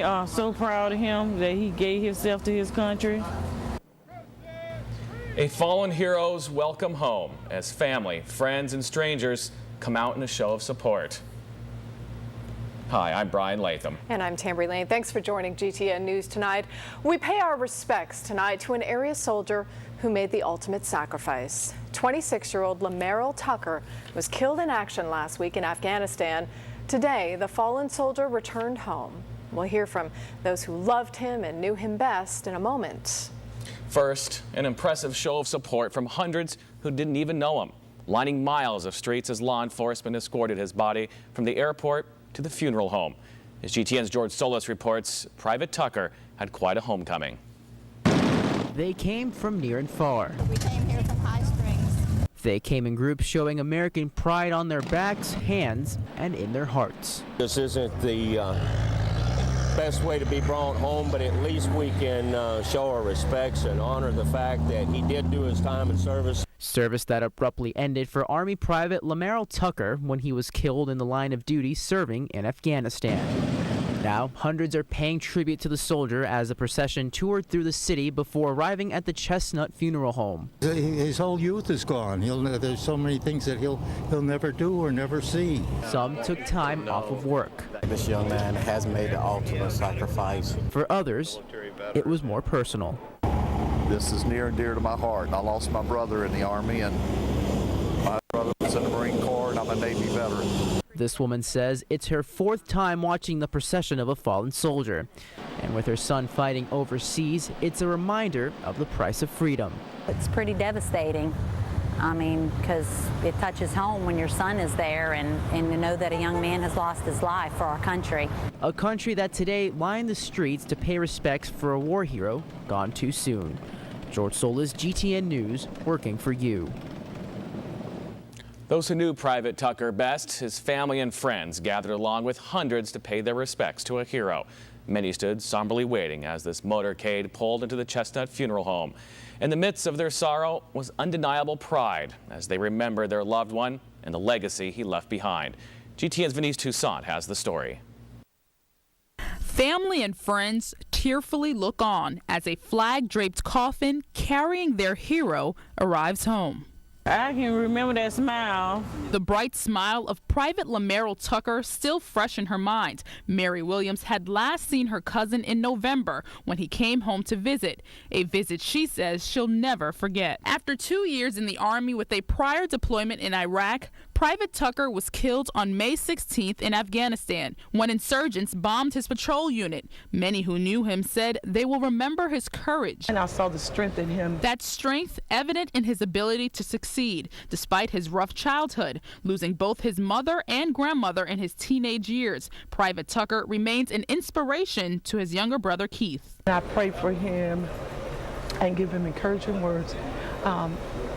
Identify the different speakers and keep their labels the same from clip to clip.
Speaker 1: are so proud of him that he gave himself to his country.
Speaker 2: A fallen hero's welcome home as family, friends, and strangers come out in a show of support. Hi, I'm Brian Latham.
Speaker 3: And I'm Tambry Lane. Thanks for joining GTN News tonight. We pay our respects tonight to an area soldier who made the ultimate sacrifice. 26-year-old Lamerrill Tucker was killed in action last week in Afghanistan. Today, the fallen soldier returned home. We'll hear from those who loved him and knew him best in a moment. First,
Speaker 2: an impressive show of support from hundreds who didn't even know him, lining miles of streets as law enforcement escorted his body from the airport to the funeral home. As GTN's George Solis reports, Private Tucker had quite a homecoming.
Speaker 4: They came from near and far.
Speaker 5: We came here from High Springs.
Speaker 4: They came in groups showing American pride on their backs, hands, and in their hearts.
Speaker 6: This isn't the best way to be brought home, but at least we can show our respects and honor the fact that he did do his time in service.
Speaker 4: Service that abruptly ended for Army Private Lamerrill Tucker when he was killed in the line of duty serving in Afghanistan. Now, hundreds are paying tribute to the soldier as the procession toured through the city before arriving at the Chestnut Funeral Home.
Speaker 7: His whole youth is gone. There's so many things that he'll never do or never see.
Speaker 4: Some took time off of work.
Speaker 8: This young man has made the ultimate sacrifice.
Speaker 4: For others, it was more personal.
Speaker 9: This is near and dear to my heart. I lost my brother in the Army, and my brother was in the Marine Corps, and I'm a Navy veteran.
Speaker 4: This woman says it's her fourth time watching the procession of a fallen soldier. And with her son fighting overseas, it's a reminder of the price of freedom.
Speaker 5: It's pretty devastating. I mean, because it touches home when your son is there and to know that a young man has lost his life for our country.
Speaker 4: A country that today lined the streets to pay respects for a war hero gone too soon. George Solis, GTN News, working for you.
Speaker 2: Those who knew Private Tucker best, his family and friends, gathered along with hundreds to pay their respects to a hero. Many stood somberly waiting as this motorcade pulled into the Chestnut Funeral Home. In the midst of their sorrow was undeniable pride as they remembered their loved one and the legacy he left behind. GTN's Venice Toussaint has the story.
Speaker 10: Family and friends tearfully look on as a flag-draped coffin carrying their hero arrives home.
Speaker 1: I can remember that smile.
Speaker 10: The bright smile of Private Lamerrill Tucker still fresh in her mind. Mary Williams had last seen her cousin in November when he came home to visit, a visit she says she'll never forget. After 2 years in the Army with a prior deployment in Iraq, Private Tucker was killed on May 16th in Afghanistan when insurgents bombed his patrol unit. Many who knew him said they will remember his courage.
Speaker 11: And I saw the strength in him.
Speaker 10: That strength evident in his ability to succeed despite his rough childhood, losing both his mother and grandmother in his teenage years. Private Tucker remains an inspiration to his younger brother Keith.
Speaker 11: I pray for him and give him encouraging words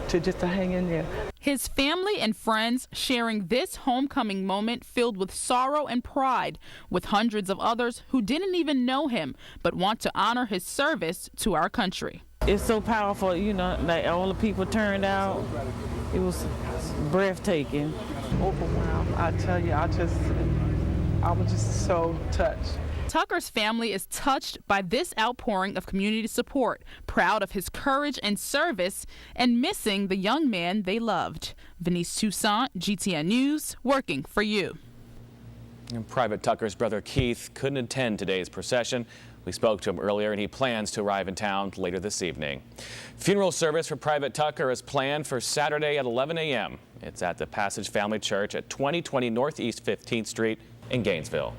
Speaker 11: to hang in there.
Speaker 10: His family and friends sharing this homecoming moment filled with sorrow and pride, with hundreds of others who didn't even know him but want to honor his service to our country.
Speaker 1: It's so powerful, you know, like all the people turned out. It was breathtaking.
Speaker 11: Overwhelmed. I tell you, I was just so touched.
Speaker 10: Tucker's family is touched by this outpouring of community support, proud of his courage and service, and missing the young man they loved. Venice Toussaint, GTN News, working for you.
Speaker 2: And Private Tucker's brother Keith couldn't attend today's procession. We spoke to him earlier, and he plans to arrive in town later this evening. Funeral service for Private Tucker is planned for Saturday at 11 a.m. It's at the Passage Family Church at 2020 Northeast 15th Street in Gainesville.